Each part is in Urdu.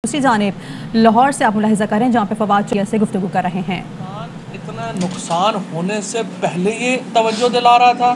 دوسری جانب لاہور سے آپ ملاحظہ کریں جہاں پہ فواد چودھری سے گفتگو کر رہے ہیں۔ اتنا نقصان ہونے سے پہلے یہ توجہ دلا رہا تھا،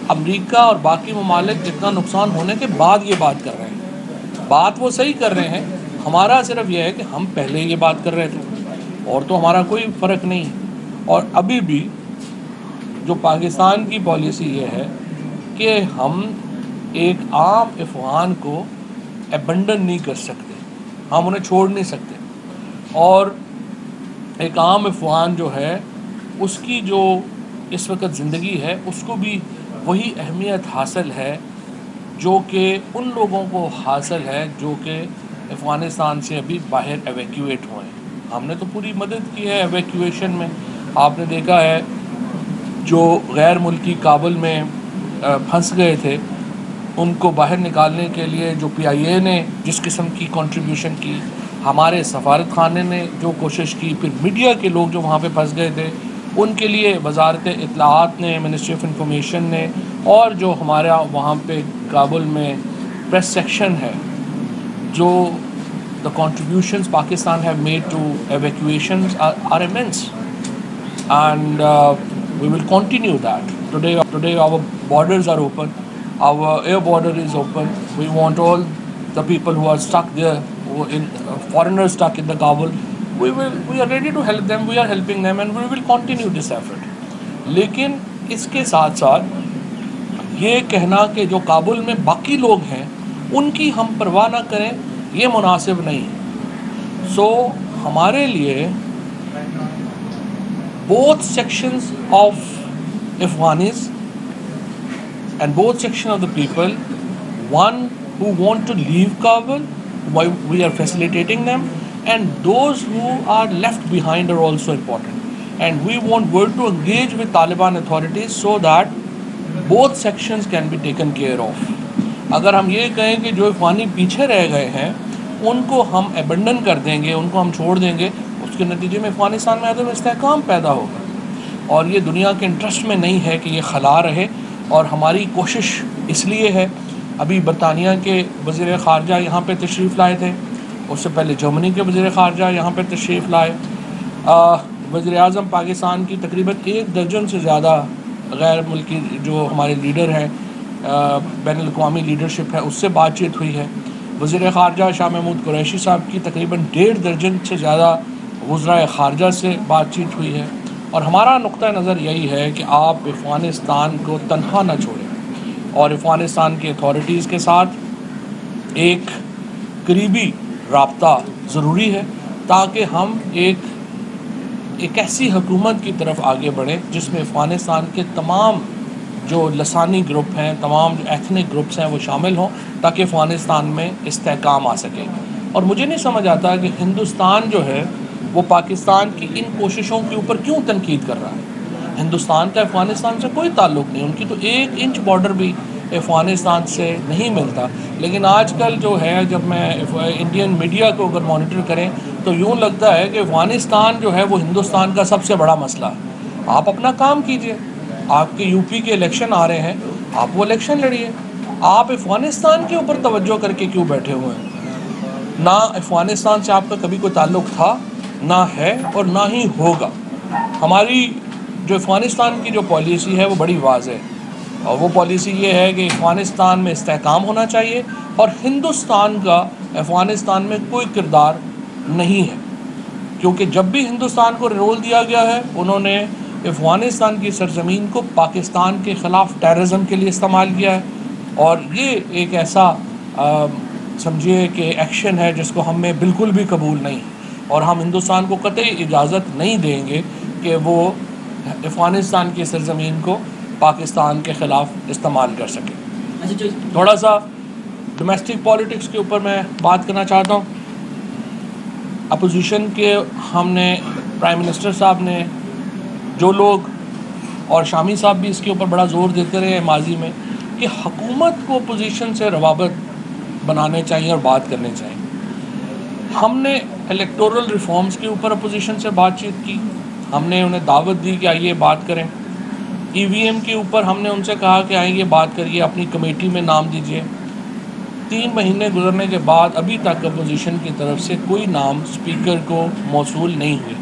امریکہ اور باقی ممالک اتنا نقصان ہونے کے بعد یہ بات کر رہے ہیں۔ بات وہ صحیح کر رہے ہیں، ہمارا صرف یہ ہے کہ ہم پہلے یہ بات کر رہے تھے اور تو ہمارا کوئی فرق نہیں ہے۔ اور ابھی بھی جو پاکستان کی پالیسی یہ ہے کہ ہم ایک عام افغان کو ایبنڈن نہیں کر سکتے، ہم انہیں چھوڑ نہیں سکتے، اور ایک عام افغان جو ہے اس کی جو اس وقت زندگی ہے اس کو بھی وہی اہمیت حاصل ہے جو کہ ان لوگوں کو حاصل ہے جو کہ افغانستان سے ابھی باہر ایویکیویٹ ہوئے ہیں۔ ہم نے تو پوری مدد کی ہے ایویکیویشن میں۔ آپ نے دیکھا ہے جو غیر ملکی کابل میں پھنس گئے تھے ان کو باہر نکالنے کے لیے جو پی آئی اے نے جس قسم کی کنٹریبیوشن کی، ہمارے سفارت خانے نے جو کوشش کی، پھر میڈیا کے لوگ جو وہاں پہ پھنس گئے تھے ان کے لیے وزارت اطلاعات نے، منسٹری آف انفارمیشن نے، اور جو ہمارا وہاں پہ کابل میں پریس سیکشن ہے، جو the contributions Pakistan have made to evacuations are immense, and we will continue that. Today our borders are open, our air border is open. We want all the people who are stuck there, foreigners stuck in the Kabul, we are ready to help them, we are helping them, and we will continue this effort. لیکن اس کے ساتھ ساتھ یہ کہنا کہ جو کابل میں باقی لوگ ہیں ان کی ہم پرواہ نہ کریں، یہ مناسب نہیں ہے۔ سو ہمارے لیے both sections of Afghanis and both sections of the people, one who want to leave Kabul, we are facilitating them, and those who are left behind are also important. And we want world to engage with Taliban authorities so that both sections can be taken care of. اگر ہم یہ کہیں کہ جو افغانی پیچھے رہ گئے ہیں ان کو ہم ایبنڈن کر دیں گے، ان کو ہم چھوڑ دیں گے، اس کے نتیجے میں افغانستان میں عدم استحکام پیدا ہوگا، اور یہ دنیا کے انٹرسٹ میں نہیں ہے کہ یہ خلا رہے۔ اور ہماری کوشش اس لیے ہے، ابھی برطانیہ کے وزیر خارجہ یہاں پہ تشریف لائے تھے، اس سے پہلے جرمنی کے وزیر خارجہ یہاں پہ تشریف لائے، وزیر اعظم پاکستان کی تقریباً 1 درجن سے زیادہ غیر ملکی جو ہمارے لیڈر ہیں، بین الاقوامی لیڈرشپ ہے، اس سے بات چیت ہوئی ہے۔ وزیر خارجہ شاہ محمود قریشی صاحب کی تقریباً 1.5 درجن سے زیادہ وزرائے خارجہ سے بات چیت ہوئی ہے، اور ہمارا نقطہ نظر یہی ہے کہ آپ افغانستان کو تنہا نہ چھوڑیں، اور افغانستان کی اتھارٹیز کے ساتھ ایک قریبی رابطہ ضروری ہے تاکہ ہم ایک ایسی حکومت کی طرف آگے بڑھیں جس میں افغانستان کے تمام جو لسانی گروپ ہیں، تمام جو ایتھنک گروپس ہیں وہ شامل ہوں، تاکہ افغانستان میں استحکام آ سکے۔ اور مجھے نہیں سمجھ آتا کہ ہندوستان جو ہے وہ پاکستان کی ان کوششوں کے اوپر کیوں تنقید کر رہا ہے۔ ہندوستان کا افغانستان سے کوئی تعلق نہیں، ان کی تو 1 انچ بارڈر بھی افغانستان سے نہیں ملتا۔ لیکن آج کل جو ہے جب میں انڈین میڈیا کو اگر مانیٹر کریں تو یوں لگتا ہے کہ افغانستان جو ہے وہ ہندوستان کا سب سے بڑا مسئلہ ہے۔ آپ اپنا کام کیجئے، آپ کے یو پی کے الیکشن آ رہے ہیں، آپ وہ الیکشن لڑیے، آپ افغانستان کے اوپر توجہ کر کے کیوں بیٹھے ہوئے ہیں؟ نہ افغانستان سے آپ کا کبھی کوئی تعلق تھا، نہ ہے، اور نہ ہی ہوگا۔ ہماری جو افغانستان کی جو پالیسی ہے وہ بڑی واضح ہے، اور وہ پالیسی یہ ہے کہ افغانستان میں استحکام ہونا چاہیے، اور ہندوستان کا افغانستان میں کوئی کردار نہیں ہے، کیونکہ جب بھی ہندوستان کو رول دیا گیا ہے انہوں نے افغانستان کی سرزمین کو پاکستان کے خلاف ٹیررزم کے لیے استعمال کیا ہے، اور یہ ایک ایسا سمجھیے کہ ایکشن ہے جس کو ہمیں بالکل بھی قبول نہیں، اور ہم ہندوستان کو قطعی اجازت نہیں دیں گے کہ وہ افغانستان کی سرزمین کو پاکستان کے خلاف استعمال کر سکے۔ تھوڑا سا ڈومیسٹک پالیٹکس کے اوپر میں بات کرنا چاہتا ہوں۔ اپوزیشن کے ہم نے پرائم منسٹر صاحب نے، جو لوگ، اور شامی صاحب بھی اس کے اوپر بڑا زور دیتے رہے ہیں ماضی میں کہ حکومت کو اپوزیشن سے روابط بنانے چاہیے اور بات کرنے چاہیے۔ ہم نے الیکٹورل ریفارمز کے اوپر اپوزیشن سے بات چیت کی، ہم نے انہیں دعوت دی کہ آئیے بات کریں۔ ای وی ایم کے اوپر ہم نے ان سے کہا کہ آئیے بات کریے، اپنی کمیٹی میں نام دیجیے۔ 3 مہینے گزرنے کے بعد ابھی تک اپوزیشن کی طرف سے کوئی نام اسپیکر کو موصول نہیں ہوئے.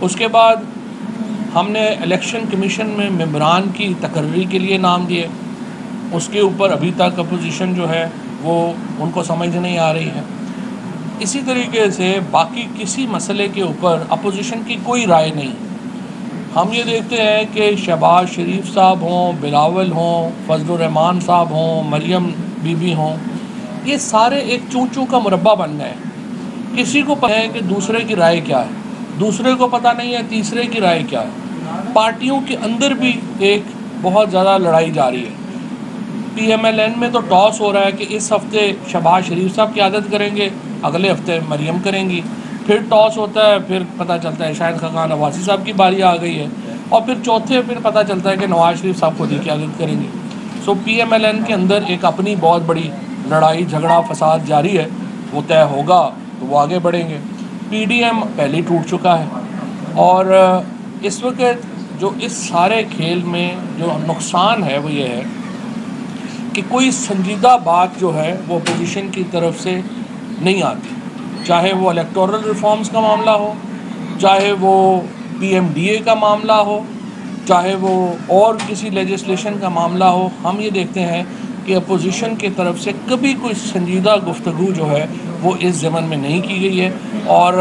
اس کے بعد ہم نے الیکشن کمیشن میں ممبران کی تقرری کے لیے نام دیے. اس کے اوپر ابھی تک اپوزیشن جو ہے وہ ان کو سمجھ نہیں آ رہی ہے. اسی طریقے سے باقی کسی مسئلے کے اوپر اپوزیشن کی کوئی رائے نہیں. ہم یہ دیکھتے ہیں کہ شہباز شریف صاحب ہوں، بلاول ہوں، فضل الرحمان صاحب ہوں، مریم بی بی ہوں، یہ سارے ایک چوں کا مربع بن گئے. کسی کو پتہ ہے کہ دوسرے کی رائے کیا ہے، دوسرے کو پتہ نہیں ہے تیسرے کی رائے کیا ہے. پارٹیوں کے اندر بھی ایک بہت زیادہ لڑائی جاری ہے. پی ایم ایل این میں تو ٹاس ہو رہا ہے کہ اس ہفتے شہباز شریف صاحب قیادت کریں گے، اگلے ہفتے مریم کریں گی. پھر ٹاس ہوتا ہے، پھر پتہ چلتا ہے شاہد خاقان عباسی صاحب کی باری آ گئی ہے، اور پھر چوتھے پھر پتہ چلتا ہے کہ نواز شریف صاحب خود ہی قیادت کریں گے. سو پی ایم ایل این کے اندر ایک اپنی بہت بڑی لڑائی جھگڑا فساد جاری ہے. وہ طے ہوگا تو وہ آگے بڑھیں گے. پی ڈی ایم پہلے ہی ٹوٹ چکا ہے، اور اس وقت جو اس سارے کھیل میں جو نقصان ہے وہ یہ ہے کہ کوئی سنجیدہ بات جو ہے وہ اپوزیشن کی طرف سے نہیں آتی. چاہے وہ الیکٹورل ریفارمز کا معاملہ ہو، چاہے وہ پی ایم ڈی اے کا معاملہ ہو، چاہے وہ اور کسی لیجسلیشن کا معاملہ ہو. ہم یہ دیکھتے ہیں کہ اپوزیشن کی طرف سے کبھی کوئی سنجیدہ گفتگو جو ہے وہ اس ضمن میں نہیں کی گئی ہے، اور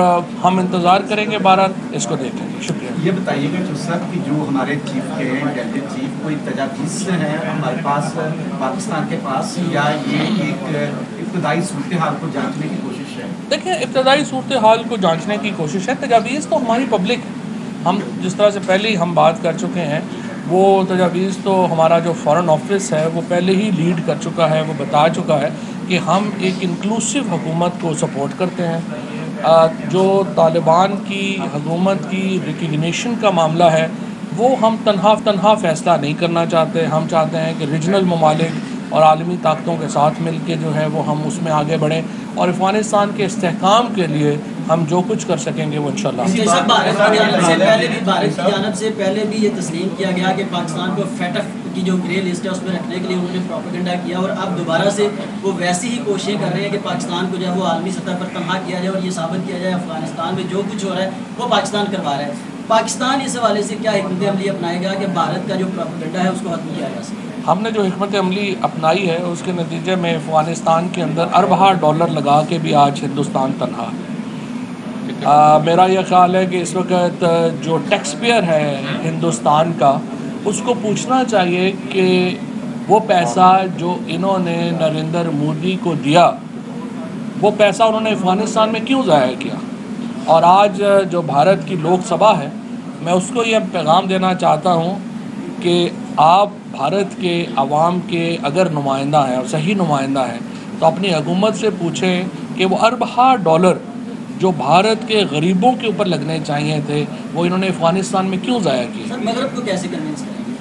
ہم انتظار کریں گے بہرحال اس کو دیکھیں گے. شکریہ. یہ بتائیے گا صاحب کہ جو ہمارے چیف کے ڈیلیگیٹ چیف کوئی تجاویز ہے ہمارے پاس پاکستان کے پاس، یا یہ ایک ابتدائی صورتحال کو جانچنے کی کوشش ہے؟ دیکھیں، ابتدائی صورتحال کو جانچنے کی کوشش ہے. تجاویز تو ہماری پبلک ہے. ہم جس طرح سے پہلے ہی ہم بات کر چکے ہیں، وہ تجاویز تو ہمارا جو فارن آفس ہے وہ پہلے ہی لیڈ کر چکا ہے. وہ بتا چکا ہے کہ ہم ایک انکلوسیو حکومت کو سپورٹ کرتے ہیں. جو طالبان کی حکومت کی ریکگنیشن کا معاملہ ہے وہ ہم تنہا فیصلہ نہیں کرنا چاہتے. ہم چاہتے ہیں کہ ریجنل ممالک اور عالمی طاقتوں کے ساتھ مل کے جو ہے وہ ہم اس میں آگے بڑھیں، اور افغانستان کے استحکام کے لیے ہم جو کچھ کر سکیں گے وہ انشاءاللہ. بھارت کی جانب سے پہلے بھی یہ تسلیم کیا گیا کہ پاکستان کو فیٹف کی جو گرے لسٹ ہے اس میں رکھنے کے لیے انہوں نے پروپیگنڈا کیا، اور اب دوبارہ سے وہ ویسی ہی کوششیں کر رہے ہیں کہ پاکستان کو جو ہے وہ عالمی سطح پر تنہا کیا جائے اور یہ ثابت کیا جائے افغانستان میں جو کچھ ہو رہا ہے وہ پاکستان کروا رہا ہے. پاکستان اس حوالے سے کیا حکمت عملی اپنائے گا کہ بھارت کا جو پروپیگنڈا ہے اس کو ختم کیا جا سکے؟ ہم نے جو حکمت عملی اپنائی ہے اس کے نتیجے میں افغانستان کے اندر اربوں ڈالر لگا کے بھی آج ہندوستان تنہا ہے. میرا یہ خیال ہے کہ اس وقت جو ٹیکس پیئر ہے ہندوستان کا، اس کو پوچھنا چاہیے کہ وہ پیسہ جو انہوں نے نریندر مودی کو دیا، وہ پیسہ انہوں نے افغانستان میں کیوں ضائع کیا. اور آج جو بھارت کی لوک سبھا ہے، میں اس کو یہ پیغام دینا چاہتا ہوں کہ آپ بھارت کے عوام کے اگر نمائندہ ہیں اور صحیح نمائندہ ہیں تو اپنی حکومت سے پوچھیں کہ وہ اربوں ڈالر جو بھارت کے غریبوں کے اوپر لگنے چاہیے تھے وہ انہوں نے افغانستان میں کیوں ضائع کیے. سر مغرب کو کیسے کنونس کریں گے؟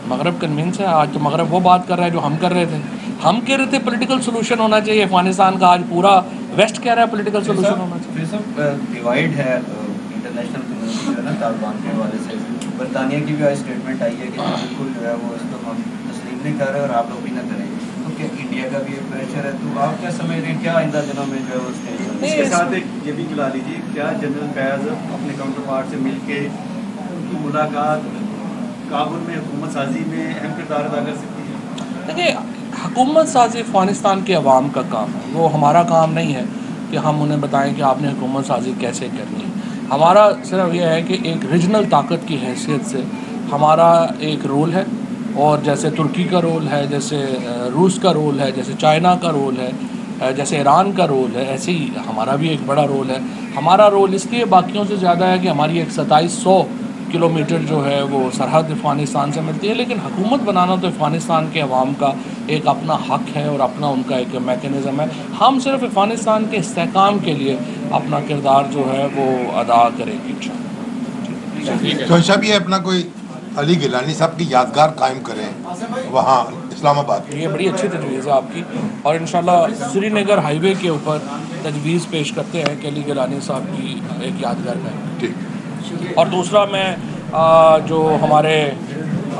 مغرب کنونس ہے. آج تو مغرب وہ بات کر رہا ہے جو ہم کر رہے تھے. ہم کہہ رہے تھے پولیٹیکل سولوشن ہونا چاہیے افغانستان کا، آج پورا ویسٹ کہہ رہا ہے پولیٹیکل سولوشن ہونا چاہیے. پھر ڈیوائڈ ہے انٹرنیشنل کمیونٹی جو ہے نا طالبان کے حوالے سے. برطانیہ کی بھی آج اسٹیٹمنٹ آئی ہے کہ بالکل جو ہے وہ اس کو ہم تسلیم نہیں کر رہے اور آپ لوگ بھی نہ کریں. تو کیا انڈیا کا بھی ایک پریشر ہے؟ تو آپ کیا سمجھ رہے ہیں کیا آئندہ دنوں میں جو ہے وہ اس کے ساتھ ایک یہ بھی کھلا لیجیے، کیا جنرل فیاض اپنے کاؤنٹر پارٹ سے مل کے ملاقات کابل میں حکومت سازی میں اہم کردار ادا کر سکتی ہے؟ دیکھیے، حکومت سازی افغانستان کے عوام کا کام ہے. وہ ہمارا کام نہیں ہے کہ ہم انہیں بتائیں کہ آپ نے حکومت سازی کیسے کرنی ہے. ہمارا صرف یہ ہے کہ ایک ریجنل طاقت کی حیثیت سے ہمارا ایک رول ہے، اور جیسے ترکی کا رول ہے، جیسے روس کا رول ہے، جیسے چائنا کا رول ہے، جیسے ایران کا رول ہے، ایسے ہی ہمارا بھی ایک بڑا رول ہے. ہمارا رول اس لیے باقیوں سے زیادہ ہے کہ ہماری ایک 2700 کلومیٹر جو ہے وہ سرحد افغانستان سے ملتی ہے. لیکن حکومت بنانا تو افغانستان کے عوام کا ایک اپنا حق ہے اور اپنا ان کا ایک میکینزم ہے. ہم صرف افغانستان کے استحکام کے لیے اپنا کردار جو ہے وہ ادا کریں گے انشاءاللہ. تو صاحب یہ اپنا کوئی علی گیلانی صاحب کی یادگار قائم کریں وہاں اسلام آباد. یہ بڑی اچھی تجویز ہے آپ کی، اور انشاءاللہ سری نگر ہائی وے کے اوپر تجویز پیش کرتے ہیں کہ علی گیلانی صاحب کی ایک یادگار قائم. ٹھیک. اور دوسرا میں جو ہمارے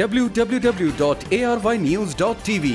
www.arvnews.tv।